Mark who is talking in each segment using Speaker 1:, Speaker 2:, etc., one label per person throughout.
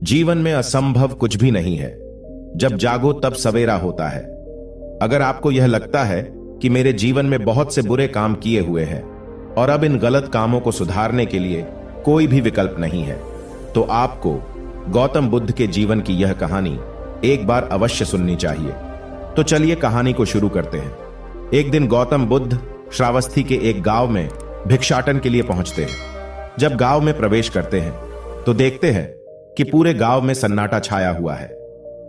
Speaker 1: जीवन में असंभव कुछ भी नहीं है। जब जागो तब सवेरा होता है। अगर आपको यह लगता है कि मेरे जीवन में बहुत से बुरे काम किए हुए हैं और अब इन गलत कामों को सुधारने के लिए कोई भी विकल्प नहीं है, तो आपको गौतम बुद्ध के जीवन की यह कहानी एक बार अवश्य सुननी चाहिए। तो चलिए कहानी को शुरू करते हैं। एक दिन गौतम बुद्ध श्रावस्ती के एक गांव में भिक्षाटन के लिए पहुंचते हैं। जब गांव में प्रवेश करते हैं तो देखते हैं कि पूरे गांव में सन्नाटा छाया हुआ है।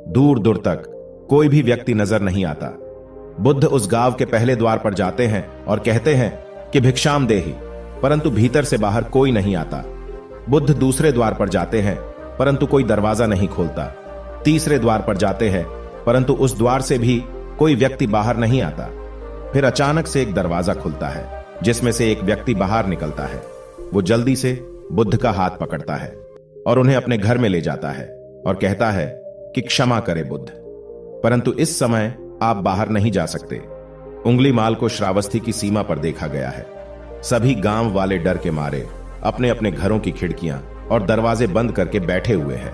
Speaker 1: दूर दूर तक कोई भी व्यक्ति नजर नहीं आता। बुद्ध उस गांव के पहले द्वार पर जाते हैं और कहते हैं कि भिक्षाम देहि, परंतु भीतर से बाहर कोई नहीं आता। बुद्ध दूसरे द्वार पर जाते हैं परंतु कोई दरवाजा नहीं खोलता। तीसरे द्वार पर जाते हैं परंतु उस द्वार से भी कोई व्यक्ति बाहर नहीं आता। फिर अचानक से एक दरवाजा खुलता है जिसमें से एक व्यक्ति बाहर निकलता है। वो जल्दी से बुद्ध का हाथ पकड़ता है और उन्हें अपने घर में ले जाता है और कहता है कि क्षमा करे बुद्ध, परंतु इस समय आप बाहर नहीं जा सकते। उंगलीमाल को श्रावस्ती की सीमा पर देखा गया है। सभी गांव वाले डर के मारे अपने अपने घरों की खिड़कियां और दरवाजे बंद करके बैठे हुए हैं।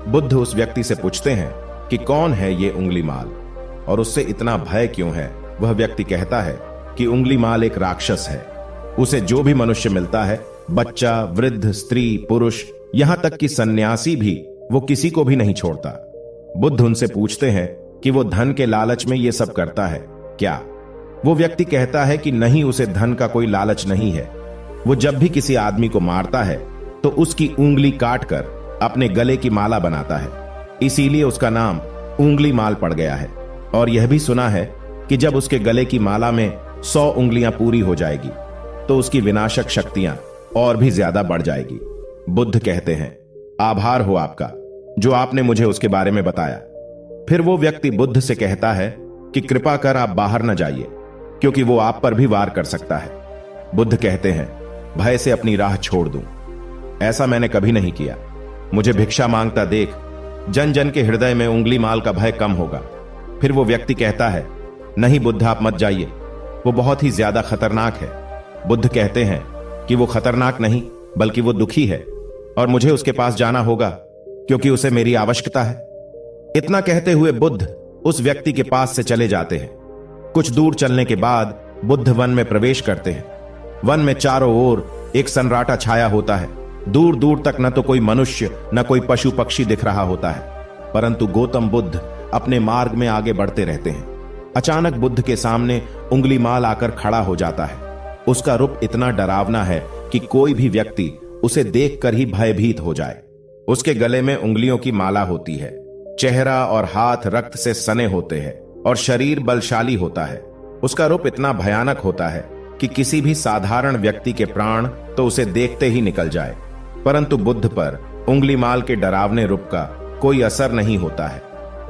Speaker 1: बुद्ध उस व्यक्ति से पूछते हैं कि कौन है ये उंगलीमाल और उससे इतना भय क्यों है। वह व्यक्ति कहता है कि उंगलीमाल एक राक्षस है। उसे जो भी मनुष्य मिलता है, बच्चा, वृद्ध, स्त्री, पुरुष, यहां तक कि सन्यासी भी, वो किसी को भी नहीं छोड़ता। बुद्ध उनसे पूछते हैं कि वो धन के लालच में ये सब करता है क्या। वो व्यक्ति कहता है कि नहीं, उसे धन का कोई लालच नहीं है। वो जब भी किसी आदमी को मारता है तो उसकी उंगली काटकर अपने गले की माला बनाता है, इसीलिए उसका नाम उंगलीमाल पड़ गया है। और यह भी सुना है कि जब उसके गले की माला में 100 उंगलियां पूरी हो जाएगी तो उसकी विनाशक शक्तियां और भी ज्यादा बढ़ जाएगी। बुद्ध कहते हैं, आभार हो आपका जो आपने मुझे उसके बारे में बताया। फिर वो व्यक्ति बुद्ध से कहता है कि कृपा कर आप बाहर न जाइए, क्योंकि वो आप पर भी वार कर सकता है। बुद्ध कहते हैं, भय से अपनी राह छोड़ दूं, ऐसा मैंने कभी नहीं किया। मुझे भिक्षा मांगता देख जन जन के हृदय में उंगलीमाल का भय कम होगा। फिर वो व्यक्ति कहता है, नहीं बुद्ध, आप मत जाइए, वो बहुत ही ज्यादा खतरनाक है। बुद्ध कहते हैं कि वो खतरनाक नहीं बल्कि वो दुखी है और मुझे उसके पास जाना होगा क्योंकि उसे मेरी आवश्यकता है। इतना कहते हुए बुद्ध उस व्यक्ति के पास से चले जाते हैं। कुछ दूर चलने के बाद बुद्ध वन में प्रवेश करते हैं। वन में चारों ओर एक सन्नाटा छाया होता है। दूर दूर तक न तो कोई मनुष्य न कोई पशु पक्षी दिख रहा होता है, परंतु गौतम बुद्ध अपने मार्ग में आगे बढ़ते रहते हैं। अचानक बुद्ध के सामने उंगलीमाल आकर खड़ा हो जाता है। उसका रूप इतना डरावना है कि कोई भी व्यक्ति उसे देखकर ही भयभीत हो जाए। उसके गले में उंगलियों की माला होती है। चेहरा और हाथ रक्त से सने होते हैं और शरीर बलशाली होता है। उसका रूप इतना भयानक होता है कि किसी भी साधारण व्यक्ति के प्राण तो उसे देखते ही निकल जाए, परंतु बुद्ध पर उंगलीमाल के डरावने रूप का कोई असर नहीं होता है।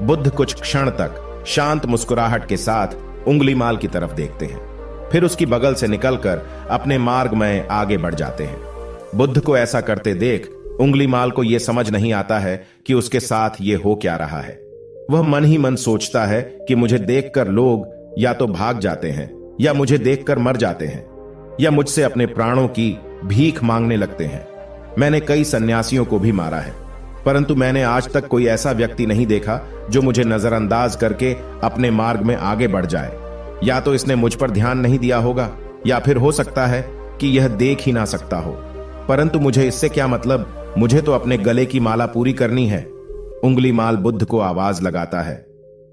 Speaker 1: बुद्ध कुछ क्षण तक शांत मुस्कुराहट के साथ उंगलीमाल की तरफ देखते हैं, फिर उसकी बगल से निकलकर अपने मार्ग में आगे बढ़ जाते हैं। बुद्ध को ऐसा करते देख उंगलीमाल को यह समझ नहीं आता है कि उसके साथ ये हो क्या रहा है। वह मन ही मन सोचता है कि मुझे देखकर लोग या तो भाग जाते हैं या मुझे देखकर मर जाते हैं या मुझसे अपने प्राणों की भीख मांगने लगते हैं। मैंने कई सन्यासियों को भी मारा है, परंतु मैंने आज तक कोई ऐसा व्यक्ति नहीं देखा जो मुझे नजरअंदाज करके अपने मार्ग में आगे बढ़ जाए। या तो इसने मुझ पर ध्यान नहीं दिया होगा या फिर हो सकता है कि यह देख ही ना सकता हो, परंतु मुझे इससे क्या मतलब, मुझे तो अपने गले की माला पूरी करनी है। उंगलीमाल बुद्ध को आवाज लगाता है,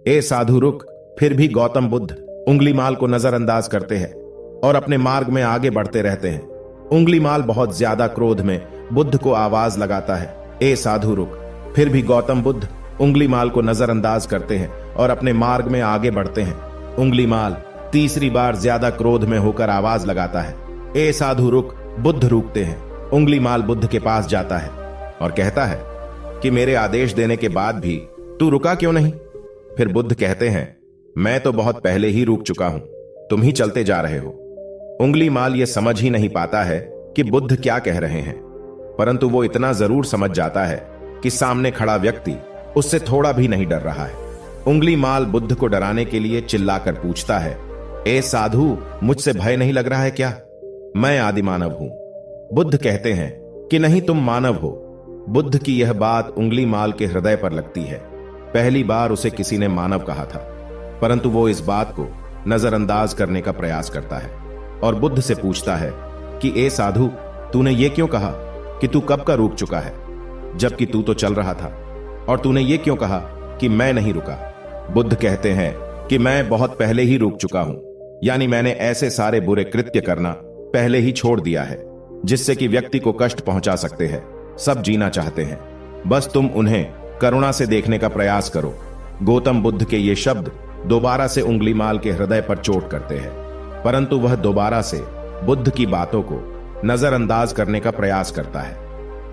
Speaker 1: ए साधु रुक। फिर भी गौतम बुद्ध उंगलीमाल को नजरअंदाज करते हैं और अपने मार्ग में आगे बढ़ते रहते हैं। उंगलीमाल बहुत ज्यादा क्रोध में बुद्ध को आवाज लगाता है, ए साधु रुक। फिर भी गौतम बुद्ध उंगलीमाल को नजरअंदाज करते हैं और अपने मार्ग में आगे बढ़ते हैं। उंगलीमाल तीसरी बार ज्यादा क्रोध में होकर आवाज लगाता है, ए साधु रुक। बुद्ध रुकते हैं। उंगलीमाल बुद्ध के पास जाता है और कहता है कि मेरे आदेश देने के बाद भी तू रुका क्यों नहीं। फिर बुद्ध कहते हैं, मैं तो बहुत पहले ही रुक चुका हूं, तुम ही चलते जा रहे हो। उंगलीमाल यह समझ ही नहीं पाता है कि बुद्ध क्या कह रहे हैं, परंतु वो इतना जरूर समझ जाता है कि सामने खड़ा व्यक्ति उससे थोड़ा भी नहीं डर रहा है। उंगलीमाल बुद्ध को डराने के लिए चिल्लाकर पूछता है, ए साधु, मुझसे भय नहीं लग रहा है क्या? मैं आदिमानव हूं। बुद्ध कहते हैं कि नहीं, तुम मानव हो। बुद्ध की यह बात उंगली माल के हृदय पर लगती है। पहली बार उसे किसी ने मानव कहा था, परंतु वो इस बात को नजरअंदाज करने का प्रयास करता है और बुद्ध से पूछता है कि ए साधु, तूने ये क्यों कहा कि तू कब का रुक चुका है, जबकि तू तो चल रहा था? और तूने ये क्यों कहा कि मैं नहीं रुका? बुद्ध कहते हैं कि मैं बहुत पहले ही रुक चुका हूं, यानी मैंने ऐसे सारे बुरे कृत्य करना पहले ही छोड़ दिया है जिससे कि व्यक्ति को कष्ट पहुंचा सकते हैं। सब जीना चाहते हैं, बस तुम उन्हें करुणा से देखने का प्रयास करो। गौतम बुद्ध के ये शब्द दोबारा से उंगलीमाल के हृदय पर चोट करते हैं, परंतु वह दोबारा से बुद्ध की बातों को नजरअंदाज करने का प्रयास करता है।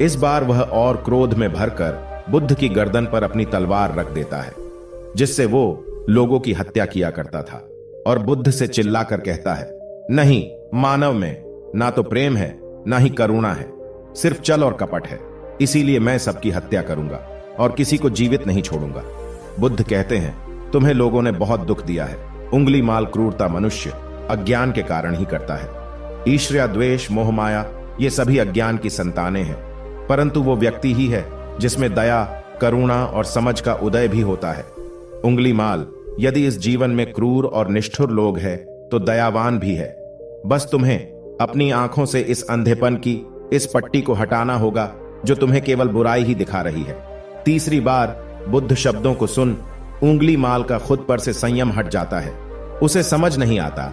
Speaker 1: इस बार वह और क्रोध में भरकर बुद्ध की गर्दन पर अपनी तलवार रख देता है, जिससे वो लोगों की हत्या किया करता था, और बुद्ध से चिल्लाकर कहता है, नहीं, मानव में ना तो प्रेम है ना ही करुणा है, सिर्फ छल और कपट है। इसीलिए मैं सबकी हत्या करूंगा और किसी को जीवित नहीं छोड़ूंगा। बुद्ध कहते हैं, तुम्हें लोगों ने बहुत दुख दिया है। उंगलीमाल क्रूरता मनुष्य अज्ञान के कारण ही करता है। ईर्ष्या, द्वेष, मोह, माया ये सभी अज्ञान की संतानें हैं, परंतु वो व्यक्ति ही है जिसमें दया, करुणा और समझ का उदय भी होता है। उंगलीमाल यदि इस जीवन में क्रूर और निष्ठुर लोग हैं तो दयावान भी है। बस तुम्हें अपनी आंखों से इस अंधेपन की इस पट्टी को हटाना होगा जो तुम्हें केवल बुराई ही दिखा रही है। तीसरी बार बुद्ध शब्दों को सुन उंगलीमाल का खुद पर से संयम हट जाता है। उसे समझ नहीं आता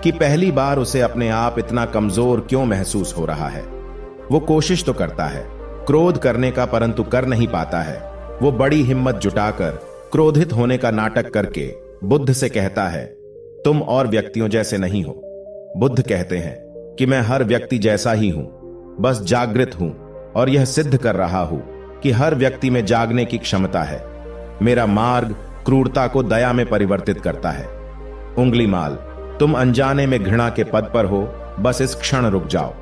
Speaker 1: कि पहली बार उसे अपने आप इतना कमजोर क्यों महसूस हो रहा है। वो कोशिश तो करता है क्रोध करने का, परंतु कर नहीं पाता है। वो बड़ी हिम्मत जुटाकर क्रोधित होने का नाटक करके बुद्ध से कहता है, तुम और व्यक्तियों जैसे नहीं हो। बुद्ध कहते हैं कि मैं हर व्यक्ति जैसा ही हूं, बस जागृत हूं और यह सिद्ध कर रहा हूं कि हर व्यक्ति में जागने की क्षमता है। मेरा मार्ग क्रूरता को दया में परिवर्तित करता है। उंगलीमाल, तुम अनजाने में घृणा के पद पर हो, बस इस क्षण रुक जाओ।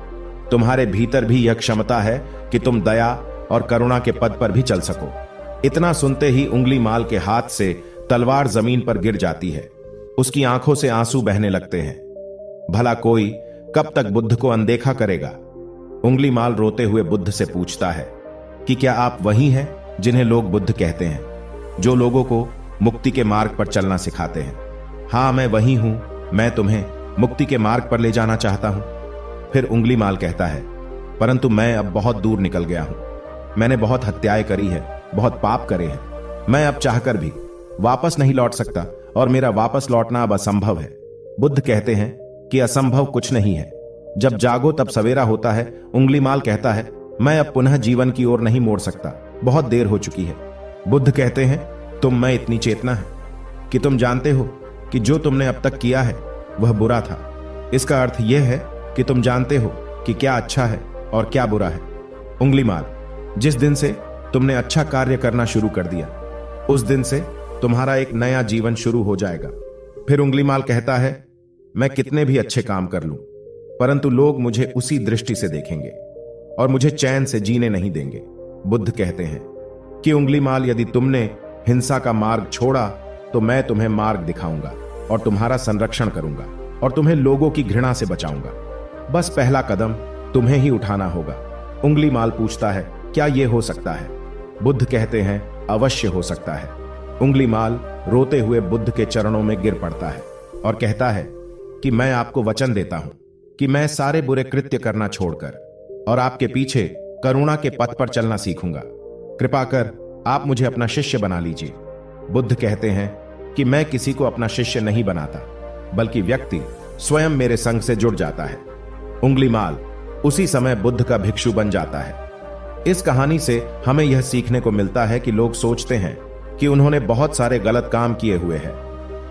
Speaker 1: तुम्हारे भीतर भी यह क्षमता है कि तुम दया और करुणा के पद पर भी चल सको। इतना सुनते ही उंगलीमाल के हाथ से तलवार जमीन पर गिर जाती है। उसकी आंखों से आंसू बहने लगते हैं। भला कोई कब तक बुद्ध को अनदेखा करेगा? उंगलीमाल रोते हुए बुद्ध से पूछता है कि क्या आप वही हैं जिन्हें लोग बुद्ध कहते हैं, जो लोगों को मुक्ति के मार्ग पर चलना सिखाते हैं? हाँ, मैं वही हूं। मैं तुम्हें मुक्ति के मार्ग पर ले जाना चाहता हूं। फिर उंगलीमाल कहता है, परंतु मैं अब बहुत दूर निकल गया हूं। मैंने बहुत हत्याएं करी है, बहुत पाप करे हैं। मैं अब चाहकर भी वापस नहीं लौट सकता और मेरा वापस लौटना अब असंभव है। बुद्ध कहते हैं कि असंभव कुछ नहीं है। जब जागो तब सवेरा होता है। उंगलीमाल कहता है, मैं अब पुनः जीवन की ओर नहीं मोड़ सकता, बहुत देर हो चुकी है। बुद्ध कहते हैं, तुम में इतनी चेतना है कि तुम जानते हो कि जो तुमने अब तक किया है वह बुरा था। इसका अर्थ यह है कि तुम जानते हो कि क्या अच्छा है और क्या बुरा है। उंगलीमाल, जिस दिन से तुमने अच्छा कार्य करना शुरू कर दिया, उस दिन से तुम्हारा एक नया जीवन शुरू हो जाएगा। फिर उंगलीमाल कहता है, मैं कितने भी अच्छे काम कर लूं, परंतु लोग मुझे उसी दृष्टि से देखेंगे और मुझे चैन से जीने नहीं देंगे। बुद्ध कहते हैं कि उंगलीमाल, यदि तुमने हिंसा का मार्ग छोड़ा तो मैं तुम्हें मार्ग दिखाऊंगा और तुम्हारा संरक्षण करूंगा और तुम्हें लोगों की घृणा से बचाऊंगा। बस पहला कदम तुम्हें ही उठाना होगा। उंगलीमाल पूछता है, क्या यह हो सकता है? बुद्ध कहते हैं, अवश्य हो सकता है। उंगलीमाल रोते हुए बुद्ध के चरणों में गिर पड़ता है और कहता है कि मैं आपको वचन देता हूं कि मैं सारे बुरे कृत्य करना छोड़कर और आपके पीछे करुणा के पथ पर चलना सीखूंगा। कृपा कर आप मुझे अपना शिष्य बना लीजिए। बुद्ध कहते हैं कि मैं किसी को अपना शिष्य नहीं बनाता, बल्कि व्यक्ति स्वयं मेरे संग से जुड़ जाता है। उंगलीमाल उसी समय बुद्ध का भिक्षु बन जाता है। इस कहानी से हमें यह सीखने को मिलता है कि लोग सोचते हैं कि उन्होंने बहुत सारे गलत काम किए हुए हैं,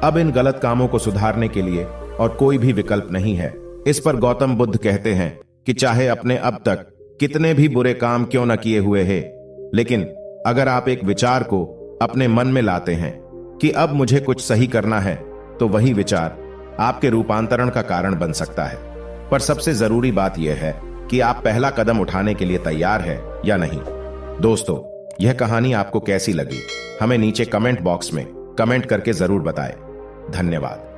Speaker 1: अब इन गलत कामों को सुधारने के लिए और कोई भी विकल्प नहीं है। इस पर गौतम बुद्ध कहते हैं कि चाहे अपने अब तक कितने भी बुरे काम क्यों न किए हुए हैं, लेकिन अगर आप एक विचार को अपने मन में लाते हैं कि अब मुझे कुछ सही करना है, तो वही विचार आपके रूपांतरण का कारण बन सकता है। पर सबसे जरूरी बात यह है कि आप पहला कदम उठाने के लिए तैयार है या नहीं। दोस्तों, यह कहानी आपको कैसी लगी, हमें नीचे कमेंट बॉक्स में कमेंट करके जरूर बताएं। धन्यवाद।